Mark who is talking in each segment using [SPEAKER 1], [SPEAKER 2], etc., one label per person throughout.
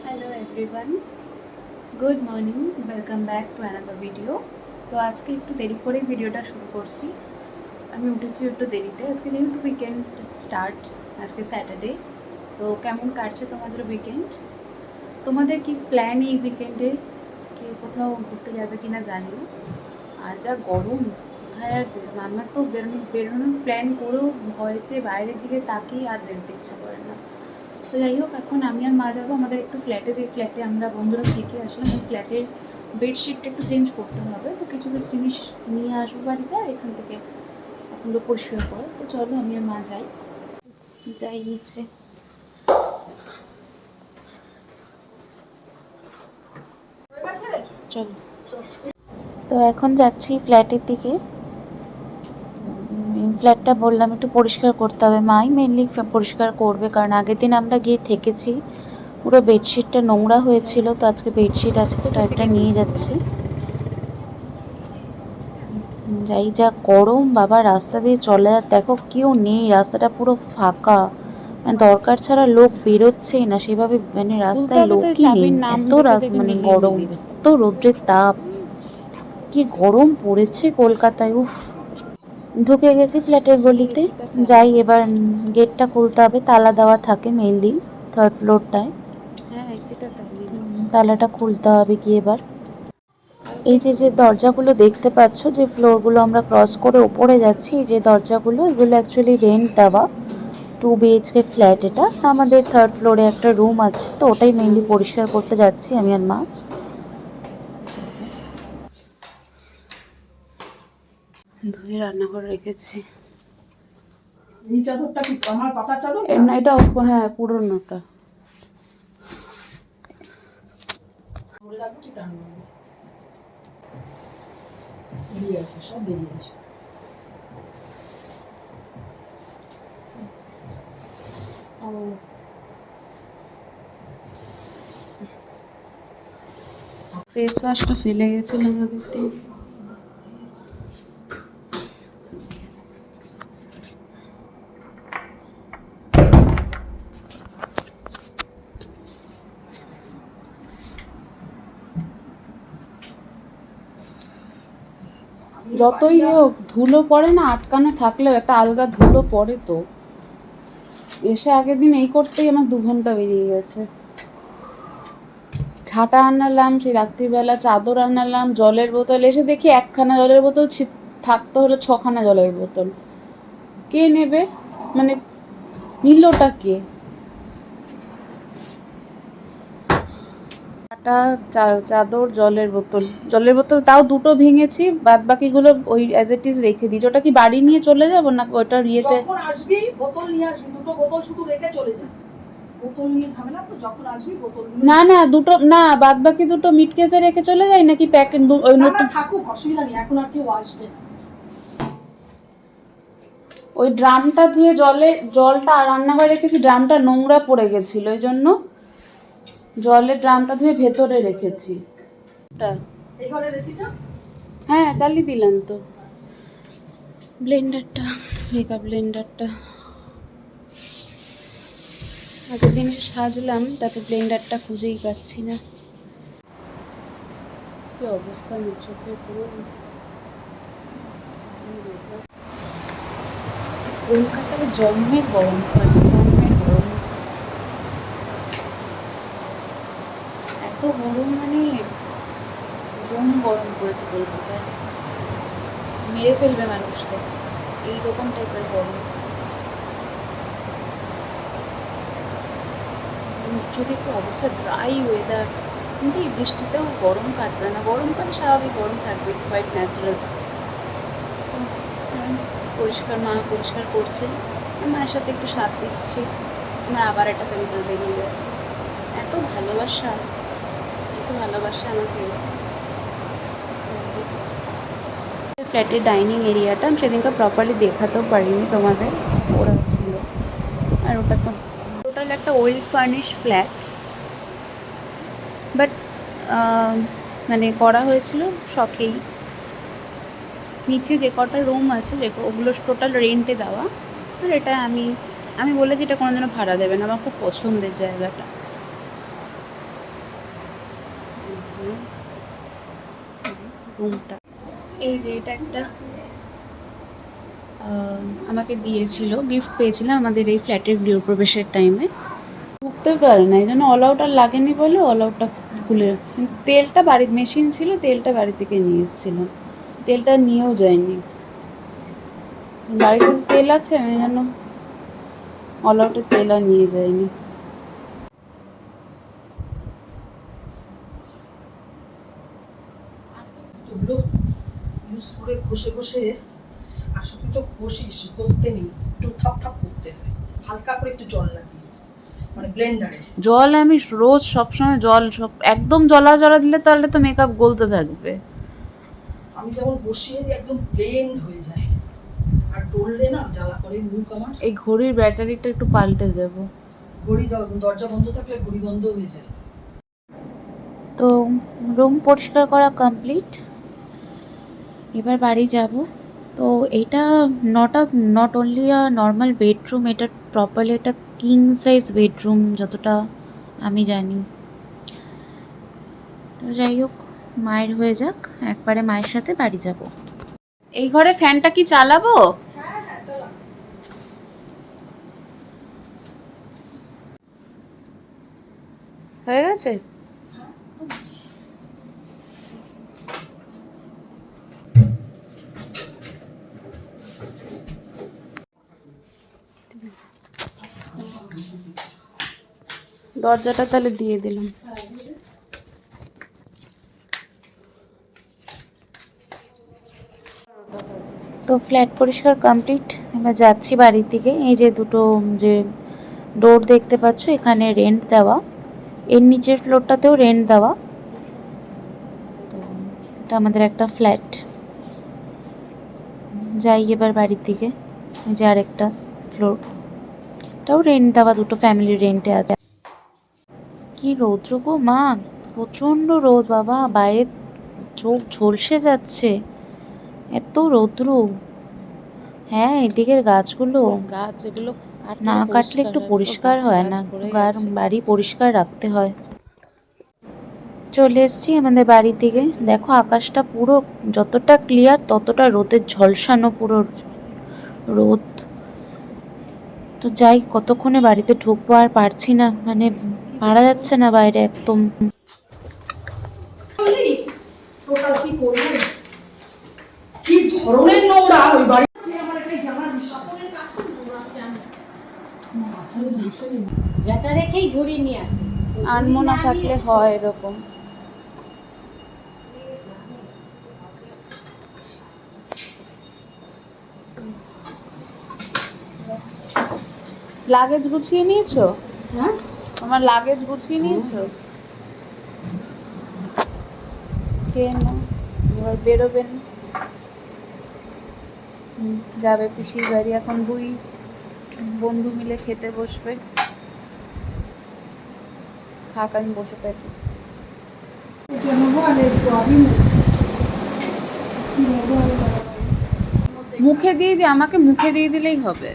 [SPEAKER 1] Hello everyone, good morning, welcome back to another video. তো আজকে একটু দেরি করেই ভিডিওটা শুরু করছি। আমি উঠেছি একটু দেরিতে, আজকে যেহেতু উইকেন্ড স্টার্ট, আজকে স্যাটারডে। তো কেমন কাটছে তোমাদের উইকেন্ড? তোমাদের কি প্ল্যান এই উইকেন্ডে? কে কোথাও ঘুরতে যাবে কি না জানিও। আর যা গরম, কোথায় আর বেরোনো, আমার তো বেরোনোর প্ল্যান করেও ভয়তে বাইরের দিকে তাকিয়ে আর বেরোতে ইচ্ছা করে না। তো যাই হোক, এখন আমি আর মা যাবো আমাদের একটু ফ্ল্যাটে, যে ফ্ল্যাটে আমরা বন্ধুরা থেকে আসলাম, ওই ফ্ল্যাটের বেডশিটটা একটু চেঞ্জ করতে হবে। তো কিছু কিছু জিনিস নিয়ে আসবো বাড়িতে, আর এখান থেকে ওগুলো পরিষ্কার করে। তো চলো আমি আর মা যাই যাই নিচে। চলো, তো এখন যাচ্ছি ফ্ল্যাটের দিকে। ফ্ল্যাটটা বললাম একটু পরিষ্কার করতে হবে, মাই মেনলি পরিষ্কার করবে, কারণ আগের দিন আমরা গিয়ে থেকেছি, পুরো বেডশিটটা নোংরা হয়েছিল। তো আজকে বেডশিট আজকে কয়েকটা নিয়ে যাচ্ছি। যাই, যা গরম বাবা, রাস্তা দিয়ে চলে যা, দেখো কেউ নেই, রাস্তাটা পুরো ফাঁকা, মানে দরকার ছাড়া লোক বেরোচ্ছেই না সেভাবে, মানে রাস্তায় লোকই নেই, এত মানে গরম, এত রৌদ্রের তাপ, কি গরম পড়েছে কলকাতায়, উফ। ঢুকে গেছি ফ্ল্যাটের গলিতে, যাই এবার গেটটা খুলতে হবে, তালা দেওয়া থাকে মেইনলি থার্ড ফ্লোরটায়। তালাটা খুলতে হবে কি এবার। এই যে যে দরজাগুলো দেখতে পাচ্ছ, যে ফ্লোরগুলো আমরা ক্রস করে ওপরে যাচ্ছি, এই যে দরজাগুলো, এগুলো অ্যাকচুয়ালি রেন্ট দেওয়া 2 BHK ফ্ল্যাট। এটা আমাদের থার্ড ফ্লোরে একটা রুম আছে, তো ওটাই মেনলি পরিষ্কার করতে যাচ্ছি আমি আর মা। ধুয়ে রান্না করে রেখেছি।
[SPEAKER 2] এই চাদরটা কি আমার পাতার চাদর
[SPEAKER 1] না, এটা হ্যাঁ পুরোনোটা।
[SPEAKER 2] ধরে রাখো কি টান বেরিয়ে আসে, সব বেরিয়ে আসে।
[SPEAKER 1] ফেস ওয়াশটা ফেলে গেছিলাম আগের দিন। যতই হোক ধুলো পড়ে না, আটকানো থাকলেও একটা আলগা ধুলো পড়ে। তো এসে আগের দিন এই করতেই আমার 2 ঘন্টা বেরিয়ে গেছে। ঝাঁটা আনালাম সেই রাত্রিবেলা, চাদর আনালাম, জলের বোতল, এসে দেখি একখানা জলের বোতল, থাকতে হলো 6খানা জলের বোতল। কে নেবে, মানে নিলটা কে? চাদর, জলের বোতল তাও 2টো ভেঙেছি, বাদ বাকিগুলো ওই অ্যাজ ইট ইজ রেখে দিয়েছি। ওটা কি বাড়ি নিয়ে চলে যাবো না ওটা ইয়েতে?
[SPEAKER 2] যখন আসবি বোতল নিয়ে আসবি, 2টো বোতল শুধু রেখে চলে যা, বোতল নিয়ে ঝামেলা তো, যখন আসবি বোতল
[SPEAKER 1] না না, 2টো না, বাদ বাকি 2টো মিট কেসে রেখে চলে যাই নাকি প্যাকেট ওই নতুন?
[SPEAKER 2] থাকুক, অসুবিধা নেই, এখন আর কেউ আসবে।
[SPEAKER 1] ওই ড্রামটা ধুয়ে জলটা রান্নাঘরে রেখেছি, ড্রামটা নোংরা পড়ে গেছিল, ওই জন্য জলের ড্রামটা ধুয়ে ভেতরে রেখেছি।
[SPEAKER 2] এই ঘরের রেসিটা
[SPEAKER 1] হ্যাঁ চালিয়ে দিলাম তো। ব্লেন্ডারটা, মেকআপ ব্লেন্ডারটা আগের দিন সাজলাম, তাতে ব্লেন্ডারটা খুঁজেই পাচ্ছি না। কি অবস্থা, মুখ চোখে পুরো। কলকাতার জন্মের গরম পড়েছে, জন্মের গরম, এত গরম, মানে জম গরম পড়েছে কলকাতায়, মেরে ফেলবে মানুষকে, এইরকম টাইপের গরম। চোখে একটু অবস্থা, ড্রাই ওয়েদার, কিন্তু এই বৃষ্টিতেও গরম কাটবে না, গরমকালে স্বাভাবিক গরম থাকবে, ইটস কোয়াইট ন্যাচারাল। মা পরিষ্কার করছে, মায়ের সাথে একটু সাথ দিচ্ছি। আমার আবার একটা পিম্পল বেরিয়ে গেছে। এত ভালোবাসা, এত ভালোবাসা আমাকে। ফ্ল্যাটের ডাইনিং এরিয়াটা আমি সেদিনকে প্রপারলি দেখাতেও পারিনি তোমাদের, ওরা ছিল। আর ওটা তো টোটাল একটা ওল্ড ফার্নিশ ফ্ল্যাট, বাট মানে করা হয়েছিল শখেই। নিচে যে কটা রুম আছে, ওগুলো টোটাল রেন্টে দেওয়া। আর এটা আমি বলেছি এটা কোনোদিনও ভাড়া দেবে না, আমার খুব পছন্দের জায়গাটা। রুমটা এই যে এটা একটা আমাকে দিয়েছিল, গিফট পেয়েছিলাম আমাদের এই ফ্ল্যাটের গৃহপ্রবেশের টাইমে। ঢুকতে পারে না, এই জন্য অল আউট আর লাগেনি বলে অল আউটটা খুলে রাখছি। তেলটা বাড়ির মেশিন ছিল, তেলটা বাড়ি থেকে নিয়ে এসেছিলাম, তেলটা নিয়েও যায়নি। বাড়িতে তেল আছে, আমি যেন অল আউটের তেল আর নিয়ে যায়নি।
[SPEAKER 2] এগুলো ইউজ করে ঘষে ঘষে, আসলে তো ঘষিস, ঘষতে নেই, একটু থাপ থাপ করতে হয়, হালকা করে একটু জল লাগিয়ে, মানে ব্লেন্ডারে।
[SPEAKER 1] জল আমি রোজ সবসময় জল সব একদম জলা জলা দিলে তাহলে তো মেকআপ গলতে থাকবে।
[SPEAKER 2] আমি যেমন বসিয়ে দিই একদম ব্লেন্ড হয়ে যায়, আর ডললে না জ্বালা করে মুখ আমার।
[SPEAKER 1] এই ঘড়ির ব্যাটারিটা একটু পাল্টে দেবো।
[SPEAKER 2] ঘড়ি দরজা বন্ধ থাকলে ঘড়ি বন্ধ হয়ে যায়।
[SPEAKER 1] তো রুম পরিষ্কার করা কমপ্লিট, এবার বাড়ি যাব। তো এটা not only a normal bedroom, এটা প্রপারলি একটা কিং সাইজ বেডরুম যতটা আমি জানি। তো যাই হোক, মায়ের হয়ে যাক, একবারে মায়ের সাথে বাড়ি যাব। এই ঘরে ফ্যানটা কি চালাবো? হয়ে গেছে। দরজাটা তাহলে দিয়ে দিলাম। তো ফ্ল্যাট পরিষ্কার কমপ্লিট, এবার যাচ্ছি বাড়ির দিকে। এই যে দুটো যে ডোর দেখতে পাচ্ছ, এখানে রেন্ট দেওয়া, এর নিচের ফ্লোরটাতেও রেন্ট দেওয়া। তো এটা আমাদের একটা ফ্ল্যাট। যাই এবার বাড়ির দিকে। এই যে আরেকটা ফ্লোর, এটাও রেন্ট দেওয়া, দুটো ফ্যামিলির রেন্টে আছে। কি রৌদ্র গো মা, প্রচণ্ড রোদ বাবা, বাইরে চোখ ঝলসে যাচ্ছে, এত রৌদ্র। হ্যাঁ, এদিকের গাছগুলো এগুলো না কাটলে একটু পরিষ্কার হয় না, বাড়ি পরিষ্কার রাখতে হয়। চলে এসেছি আমাদের বাড়ির দিকে। দেখো আকাশটা পুরো যতটা ক্লিয়ার ততটা রোদের ঝলসানো, পুরো রোদ। তো যাই, কতক্ষণে বাড়িতে ঢুকবো আর পারছি না, মানে পারা যাচ্ছে না বাইরে একদম।
[SPEAKER 2] কি করবে, কি ধরনের নোংরা ওই বাড়ি।
[SPEAKER 3] যেটা রেখেই ঝরিয়ে নিয়ে আসে।
[SPEAKER 1] আনমনা থাকলে হয় এরকম। লাগেজ গুছিয়ে নিয়েছো?
[SPEAKER 3] হ্যাঁ,
[SPEAKER 1] তোমার লাগেজ গুছিয়ে নিয়েছো? খেয়ে নাও, এবার বেরোবেন, যাবে পিসির বাড়ি। এখন দুই বন্ধু মিলে খেতে বসবে। খাক, আমি বসে থাকি। মুখে দিয়ে দিই, আমাকে মুখে দিয়ে দিলেই হবে।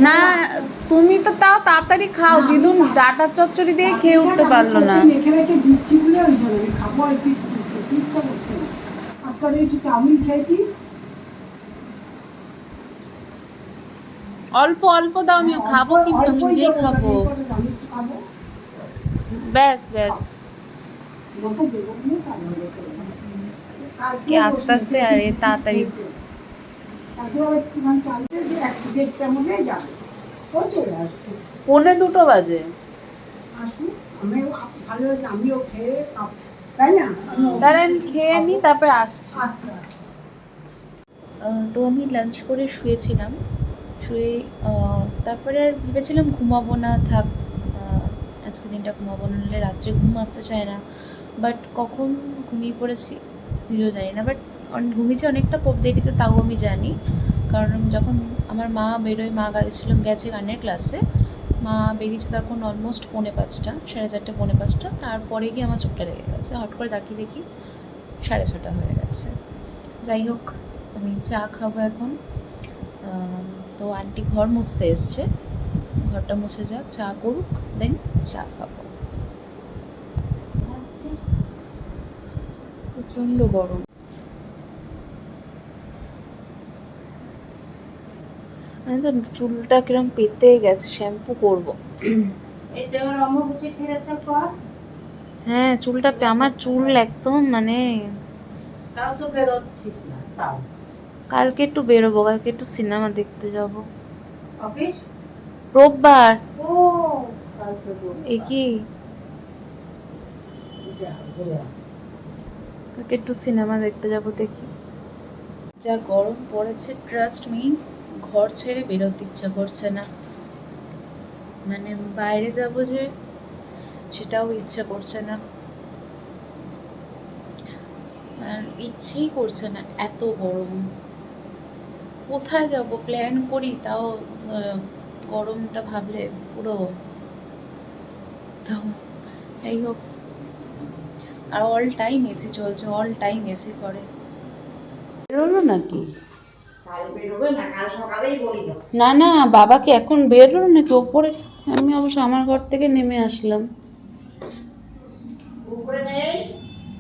[SPEAKER 1] না, তুমি তো তাও তাড়াতাড়ি খাও, দিদুন ডাটা চচ্চড়ি দিয়ে খেয়ে উঠতে পারলো না। অল্প অল্প দাও, আমি খাবো, কিন্তু আমি নিজেই খাবো। ব্যাস ব্যাস, কি আস্তে আস্তে আর এ তাড়াতাড়ি। পৌনে দুটো বাজে। দাঁড়ান, খেয়ে নি তারপরে আসছি। তো আমি লাঞ্চ করে শুয়েছিলাম, শুয়ে তারপরে আর ভেবেছিলাম ঘুমাবো না, থাক আজকে দিনটা ঘুমাবো না, নাহলে রাত্রে ঘুম আসতে চায় না। বাট কখন ঘুমিয়ে পড়েছি নিজেও জানি না, বাট ঘুমিয়েছি অনেকটা দেরিতে, তাও আমি জানি। কারণ যখন আমার মা বেরোয়, মা গেছে গানের ক্লাসে, মা বেরিয়েছে তখন অলমোস্ট 4:45, 4:30, 4:45। তারপরে গিয়ে আমার চোখটা লেগে গেছে, হট করে তাকিয়ে দেখি 6:30 হয়ে গেছে। যাই হোক, আমি চা খাবো এখন। তো আন্টি ঘর মুছতে এসছে, ঘরটা মুছে যাক, চা করুক, দেন চা খাবো।
[SPEAKER 3] যাচ্ছে।
[SPEAKER 1] প্রচন্ড গরম। আমি তো চুলটা কিরম পেতে গেছে, শ্যাম্পু করব।
[SPEAKER 3] এই যে আমার অম্মুকুচি ছেড়েছে পর,
[SPEAKER 1] হ্যাঁ চুলটা আমার চুল একদম মানে
[SPEAKER 3] তাও তো বেরোচ্ছিস না তাও।
[SPEAKER 1] কালকে একটু বেরোবো, কালকে একটু সিনেমা দেখতে যাব।
[SPEAKER 3] অফিস?
[SPEAKER 1] রোববার।
[SPEAKER 3] ও কালকে রোববার।
[SPEAKER 1] এ কি
[SPEAKER 3] যা ঘুরে আয়।
[SPEAKER 1] কালকে একটু সিনেমা দেখতে যাব, দেখি। যা গরম পড়েছে, ট্রাস্ট মি, ঘর ছেড়ে বেরোতে ইচ্ছা করছে না। মানে বাইরে যাব যে সেটাও ইচ্ছা করছে না, আর ইচ্ছেই করছে না, এত গরম। কোথায় যাব প্ল্যান করি তাও গরমটা ভাবলে পুরো। তো যাই হোক, আর অল টাইম এসি চলছে, অল টাইম এসি করে। বেরোলো নাকি?
[SPEAKER 2] কাল বেরোবে না, কাল সকালেই বলি দাও।
[SPEAKER 1] না না, বাবাকে এখন বেরোলো নাকি ওপরে? আমি অবশ্য আমার ঘর থেকে নেমে আসলাম।
[SPEAKER 2] উপরে নেই,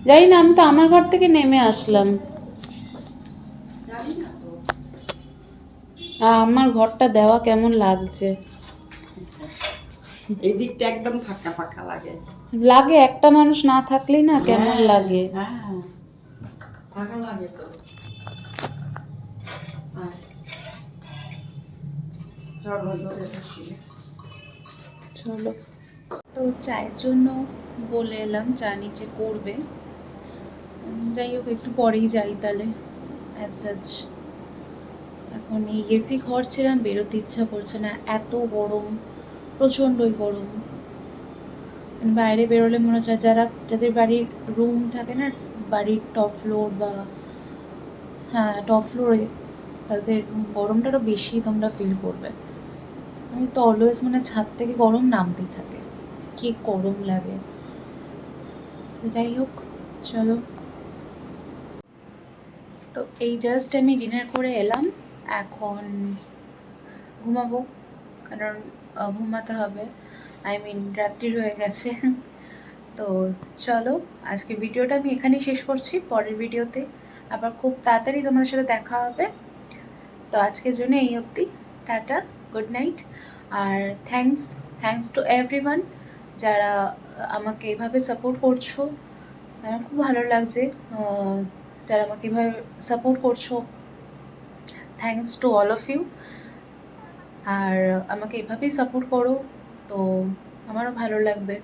[SPEAKER 1] জানি না, আমি তো আমার ঘর থেকে নেমে আসলাম।
[SPEAKER 2] জানি না তো।
[SPEAKER 1] আমার ঘরটা দেওয়া কেমন লাগছে?
[SPEAKER 2] এই দিকটা একদম ফাঁকা ফাঁকা লাগে।
[SPEAKER 1] লাগে, একটা মানুষ না থাকলেই না কেমন লাগে।
[SPEAKER 2] হ্যাঁ ফাঁকা লাগে তো। আয়, চলো ধরে বসি।
[SPEAKER 1] চলো। তো চায়ের জন্য বলে এলাম, চা নিচে করবে। যাই হোক, একটু পরেই যাই তাহলে। অ্যাজ সাচ এখন এই এসি ঘর ছেড়ে আমি বেরোতে ইচ্ছা করছে না, এত গরম, প্রচণ্ডই গরম। মানে বাইরে বেরোলে মনে হচ্ছে, যাদের বাড়ির রুম থাকে না, বাড়ির টপ ফ্লোর বা হ্যাঁ টপ ফ্লোরে, তাদের গরমটা আরও বেশি তোমরা ফিল করবে। আমি তো অলওয়েজ মানে ছাদ থেকে গরম নামতেই থাকে, কি গরম লাগে। তো যাই হোক, চলো। তো এই জাস্ট আমি ডিনার করে এলাম, এখন ঘুমাবো, কারণ ঘুমাতে হবে। আই মিন রাত্রি হয়ে গেছে। তো চলো, আজকে ভিডিওটা আমি এখানেই শেষ করছি। পরের ভিডিওতে আবার খুব তাড়াতাড়ি তোমাদের সাথে দেখা হবে। তো আজকের জন্য এই অবধি, টাটা, গুড নাইট। আর থ্যাঙ্কস টু এভরিওয়ান যারা আমাকে এভাবে সাপোর্ট করছো। আমার খুব ভালো লাগছে যারা আমাকে এভাবে সাপোর্ট করছো। Thanks to all of you. আর আমাকে এভাবেই সাপোর্ট করো, তো আমারও ভালো লাগবে।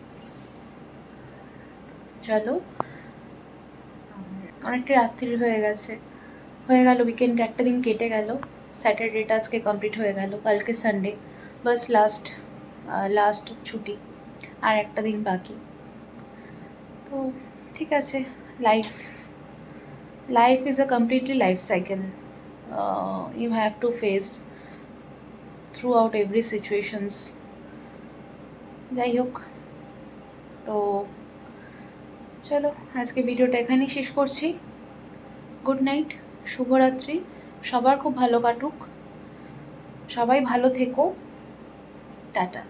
[SPEAKER 1] চলো, অনেকটা রাত্রি হয়ে গেল উইকেন্ড, একটা দিন কেটে গেল। স্যাটারডেটা আজকে কমপ্লিট হয়ে গেল, কালকে সানডে, বাস লাস্ট ছুটি, আর একটা দিন বাকি। তো ঠিক আছে, life is a completely life cycle. You have to face throughout every situations. যাই হোক, তো চলো, আজকে ভিডিওটা এখানেই শেষ করছি। গুড নাইট, শুভরাত্রি, সবার খুব ভালো কাটুক, সবাই ভালো থেকো, টাটা।